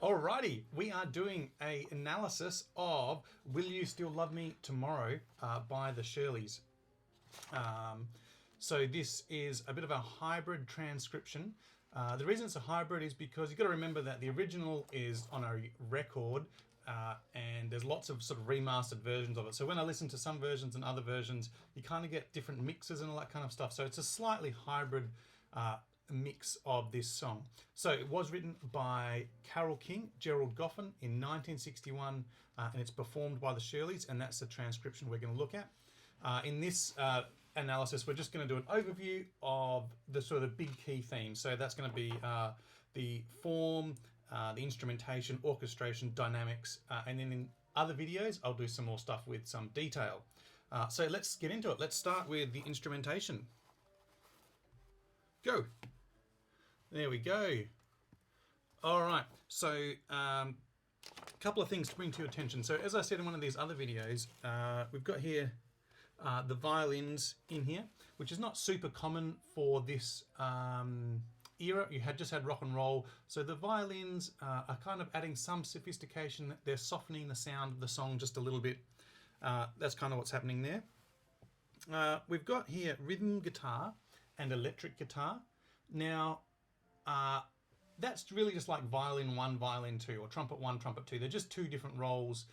Alrighty, we are doing a analysis of "Will You Still Love Me Tomorrow" by the Shirelles. So this is a bit of a hybrid transcription. The reason it's a hybrid is because you've got to remember that the original is on a record, and there's lots of sort of remastered versions of it. So when I listen to some versions and other versions, you kind of get different mixes and all that kind of stuff. So it's a slightly hybrid mix of this song. So it was written by Carole King, Gerald Goffin in 1961, and it's performed by the Shirelles, and that's the transcription we're going to look at. In this analysis, we're just going to do an overview of the sort of the big key themes. So that's going to be the form, the instrumentation, orchestration, dynamics, and then in other videos, I'll do some more stuff with some detail. So let's get into it. Let's start with the instrumentation. Go. There we go. All right. So a couple of things to bring to your attention. So as I said in one of these other videos, we've got here the violins in here, which is not super common for this era. You had just had rock and roll, so the violins are kind of adding some sophistication. They're softening the sound of the song just a little bit. That's kind of what's happening there. We've got here rhythm guitar and electric guitar. Now that's really just like violin 1, violin 2, or trumpet 1, trumpet 2. They're just two different roles,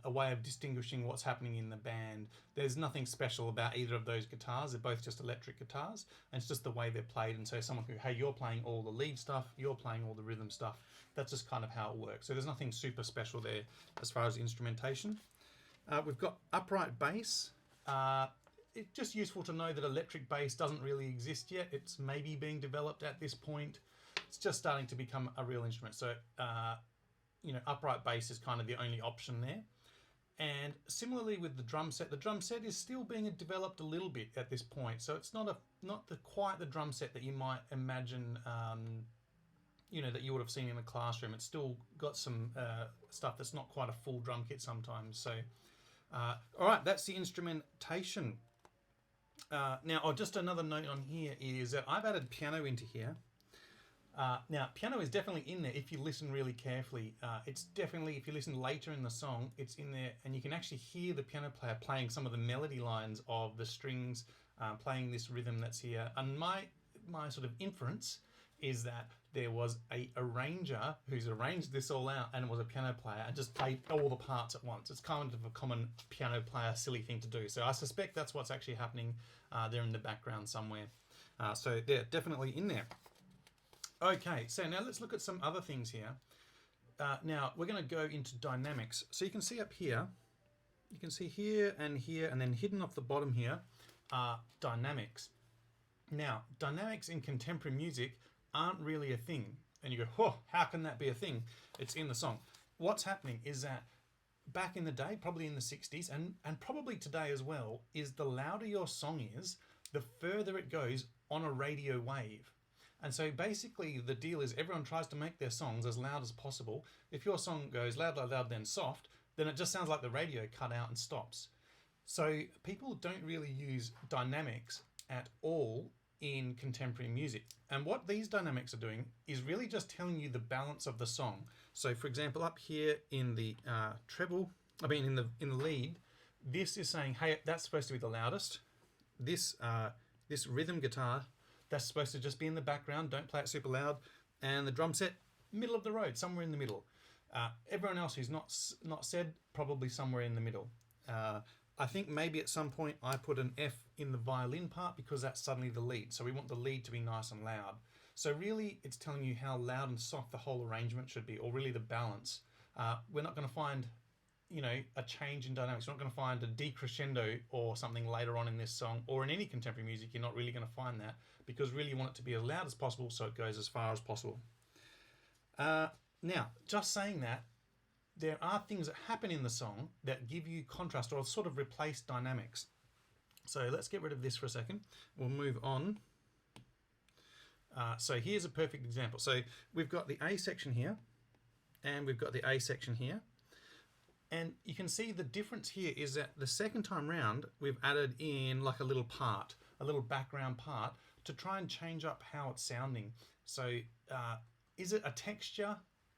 a way of distinguishing what's happening in the band. There's nothing special about either of those guitars. They're both just electric guitars, and it's just the way they're played. And so someone could, hey, you're playing all the lead stuff, you're playing all the rhythm stuff. That's just kind of how it works. So there's nothing super special there as far as the instrumentation. We've got upright bass. It's just useful to know that electric bass doesn't really exist yet. It's maybe being developed at this point. It's just starting to become a real instrument. So, upright bass is kind of the only option there. And similarly with the drum set is still being developed a little bit at this point. So it's not quite the drum set that you might imagine, that you would have seen in a classroom. It's still got some stuff that's not quite a full drum kit sometimes. So, all right, that's the instrumentation. Now, just another note on here is that I've added piano into here. Now, piano is definitely in there if you listen really carefully. It's definitely, if you listen later in the song, it's in there, and you can actually hear the piano player playing some of the melody lines of the strings, playing this rhythm that's here. And my sort of inference is that there was a arranger who's arranged this all out and was a piano player and just played all the parts at once. It's kind of a common piano player silly thing to do. So I suspect that's what's actually happening there in the background somewhere. So they're definitely in there. Okay, so now let's look at some other things here. Now we're going to go into dynamics. So you can see up here, you can see here, and then hidden off the bottom here are dynamics. Now, dynamics in contemporary music aren't really a thing. And you go, oh, how can that be a thing? It's in the song. What's happening is that back in the day, probably in the 60s, and probably today as well, is the louder your song is, the further it goes on a radio wave. And so basically the deal is everyone tries to make their songs as loud as possible. If your song goes loud, loud, loud, then soft, then it just sounds like the radio cut out and stops. So people don't really use dynamics at all in contemporary music. And what these dynamics are doing is really just telling you the balance of the song. So for example, up here in the in the lead, this is saying, hey, that's supposed to be the loudest. This rhythm guitar, that's supposed to just be in the background, don't play it super loud. And the drum set, middle of the road, somewhere in the middle. Everyone else who's not said, probably somewhere in the middle. I think maybe at some point I put an F in the violin part because that's suddenly the lead. So we want the lead to be nice and loud. So really it's telling you how loud and soft the whole arrangement should be, or really the balance. We're not going to find, a change in dynamics. We're not going to find a decrescendo or something later on in this song, or in any contemporary music. You're not really going to find that, because really you want it to be as loud as possible so it goes as far as possible. Now, just saying that, there are things that happen in the song that give you contrast or sort of replace dynamics. So let's get rid of this for a second. We'll move on. So here's a perfect example. So we've got the A section here, and we've got the A section here. And you can see the difference here is that the second time round, we've added in like a little part, a little background part, to try and change up how it's sounding. So is it a texture?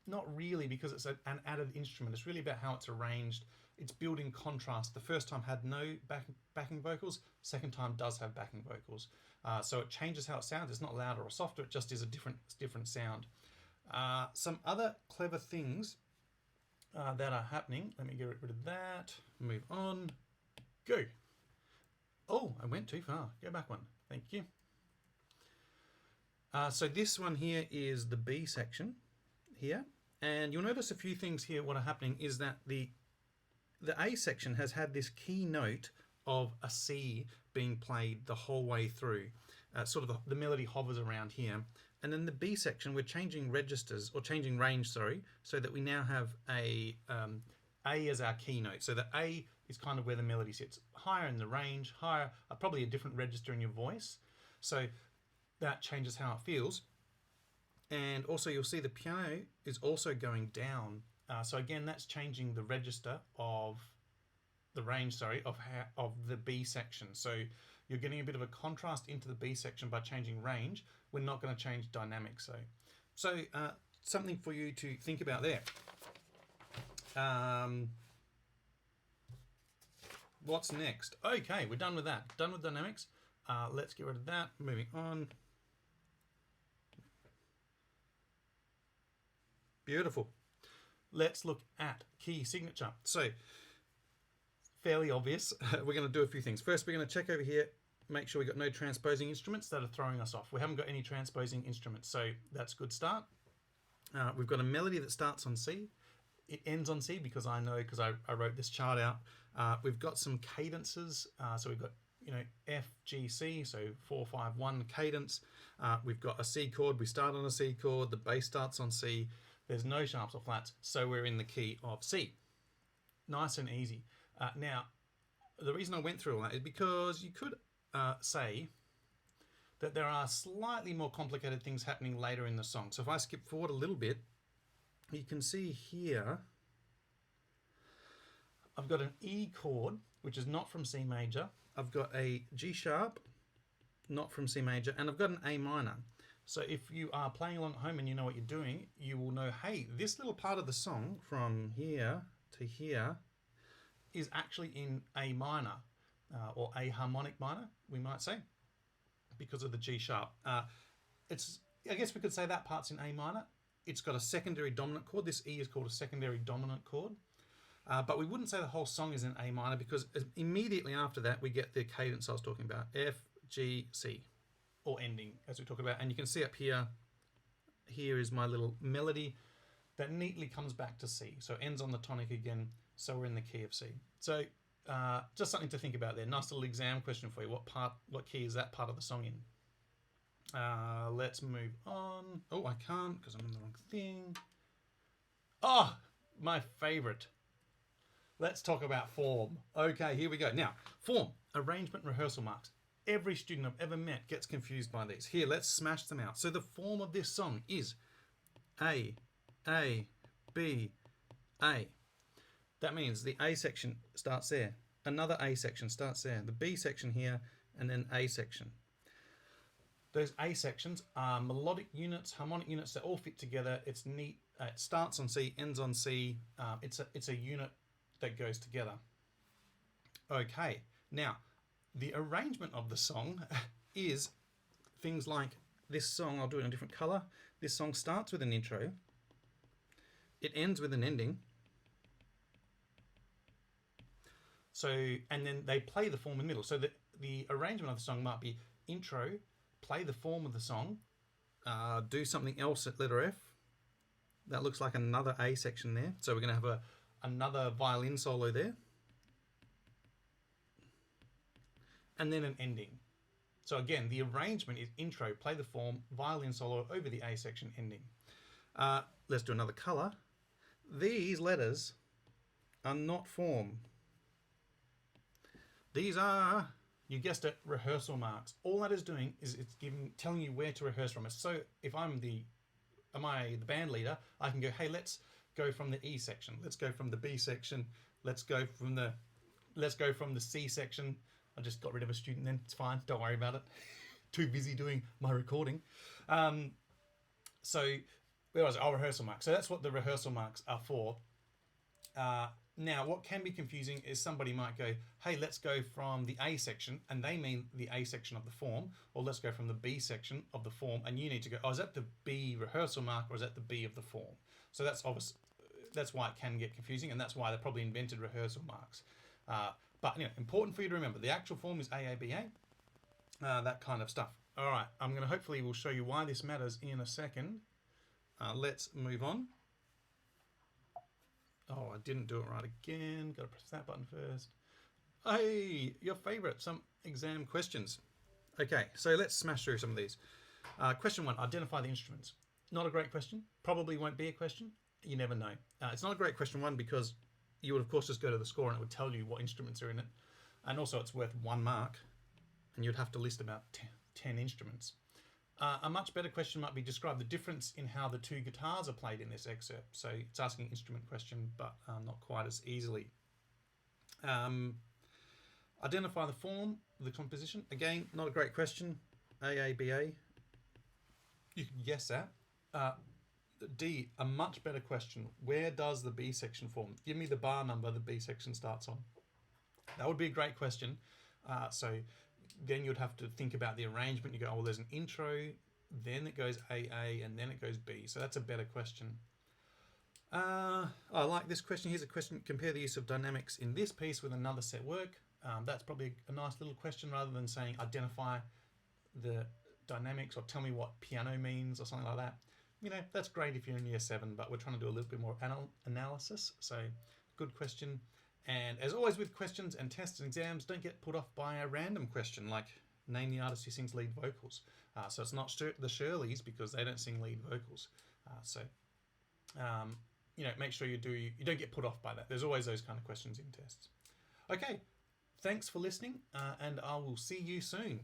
not really, because it's an added instrument. It's really about how it's arranged. It's building contrast. The first time had no backing vocals. Second time does have backing vocals. So it changes how it sounds. It's not louder or softer. It just is a different sound. Some other clever things that are happening. Let me get rid of that. Move on. Go. Oh, I went too far. Go back one. Thank you. So this one here is the B section here. And you'll notice a few things here. What are happening is that the A section has had this key note of a C being played the whole way through. Sort of the melody hovers around here. And then the B section, we're changing registers, or changing range, sorry, so that we now have A as our key note. So the A is kind of where the melody sits. Higher in the range, higher, probably a different register in your voice. So that changes how it feels. And also you'll see the piano is also going down. So again, that's changing the register of the range, sorry, of the B section. So you're getting a bit of a contrast into the B section by changing range. We're not going to change dynamics, though. So something for you to think about there. What's next? Okay, we're done with that. Done with dynamics. Let's get rid of that. Moving on. Beautiful. Let's look at key signature. So, fairly obvious. We're going to do a few things. First, we're going to check over here, make sure we've got no transposing instruments that are throwing us off. We haven't got any transposing instruments, so that's a good start. We've got a melody that starts on C. It ends on C because I know, because I wrote this chart out. We've got some cadences. So we've got, F, G, C, so 4, 5, 1 cadence. We've got a C chord. We start on a C chord. The bass starts on C. There's no sharps or flats, so we're in the key of C. Nice and easy. Now, the reason I went through all that is because you could say that there are slightly more complicated things happening later in the song. So if I skip forward a little bit, you can see here, I've got an E chord, which is not from C major. I've got a G sharp, not from C major, and I've got an A minor. So if you are playing along at home and you know what you're doing, you will know, hey, this little part of the song from here to here is actually in A minor, or A harmonic minor, we might say, because of the G sharp. I guess we could say that part's in A minor. It's got a secondary dominant chord. This E is called a secondary dominant chord. But we wouldn't say the whole song is in A minor, because immediately after that we get the cadence I was talking about, F, G, C, or ending, as we talk about. And you can see up here, here is my little melody that neatly comes back to C. So it ends on the tonic again, so we're in the key of C. So just something to think about there. Nice little exam question for you. What key is that part of the song in? Let's move on. Oh, I can't because I'm in the wrong thing. Oh, my favorite. Let's talk about form. Okay, here we go. Now, form, arrangement, rehearsal marks. Every student I've ever met gets confused by these. Here, let's smash them out. So the form of this song is A, B, A. That means the A section starts there. Another A section starts there. The B section here, and then A section. Those A sections are melodic units, harmonic units that all fit together. It's neat. It starts on C, ends on C. It's a unit that goes together. Okay, now the arrangement of the song is things like this song. I'll do it in a different color. This song starts with an intro. It ends with an ending. So, and then they play the form in the middle. So the arrangement of the song might be intro, play the form of the song, do something else at letter F. That looks like another A section there. So we're going to have another violin solo there. And then an ending. So again, the arrangement is intro, play the form, violin solo over the A section, ending. Let's do another color. These letters are not form. These are, you guessed it, rehearsal marks. All that is doing is it's telling you where to rehearse from. So if I'm the band leader, I can go, hey, let's go from the E section. Let's go from the B section. Let's go from the C section. I just got rid of a student then. It's fine. Don't worry about it. Too busy doing my recording. So where was it? Oh, rehearsal marks. So that's what the rehearsal marks are for. Now, what can be confusing is somebody might go, hey, let's go from the A section, and they mean the A section of the form, or let's go from the B section of the form, and you need to go, oh, is that the B rehearsal mark, or is that the B of the form? So that's obvious. That's why it can get confusing, and that's why they probably invented rehearsal marks. But important for you to remember, the actual form is AABA, that kind of stuff. All right, I'm going to hopefully will show you why this matters in a second. Let's move on. Oh, I didn't do it right again. Got to press that button first. Hey, your favorite, some exam questions. Okay, so let's smash through some of these. Question 1, identify the instruments. Not a great question. Probably won't be a question. You never know. It's not a great question, one, because you would, of course, just go to the score and it would tell you what instruments are in it. And also it's worth 1 mark, and you'd have to list about 10 instruments. A much better question might be describe the difference in how the 2 guitars are played in this excerpt. So it's asking an instrument question, but not quite as easily. Identify the form of the composition. Again, not a great question. AABA. You can guess that. D, a much better question. Where does the B section form? Give me the bar number the B section starts on. That would be a great question. So then you'd have to think about the arrangement. You go, oh, well, there's an intro, then it goes AA, and then it goes B. So that's a better question. I like this question. Here's a question. Compare the use of dynamics in this piece with another set work. That's probably a nice little question rather than saying identify the dynamics or tell me what piano means or something like that. That's great if you're in year 7, but we're trying to do a little bit more analysis. So good question. And as always with questions and tests and exams, don't get put off by a random question like name the artist who sings lead vocals. So it's not the Shirelles because they don't sing lead vocals. Make sure you don't get put off by that. There's always those kind of questions in tests. Okay, thanks for listening, and I will see you soon.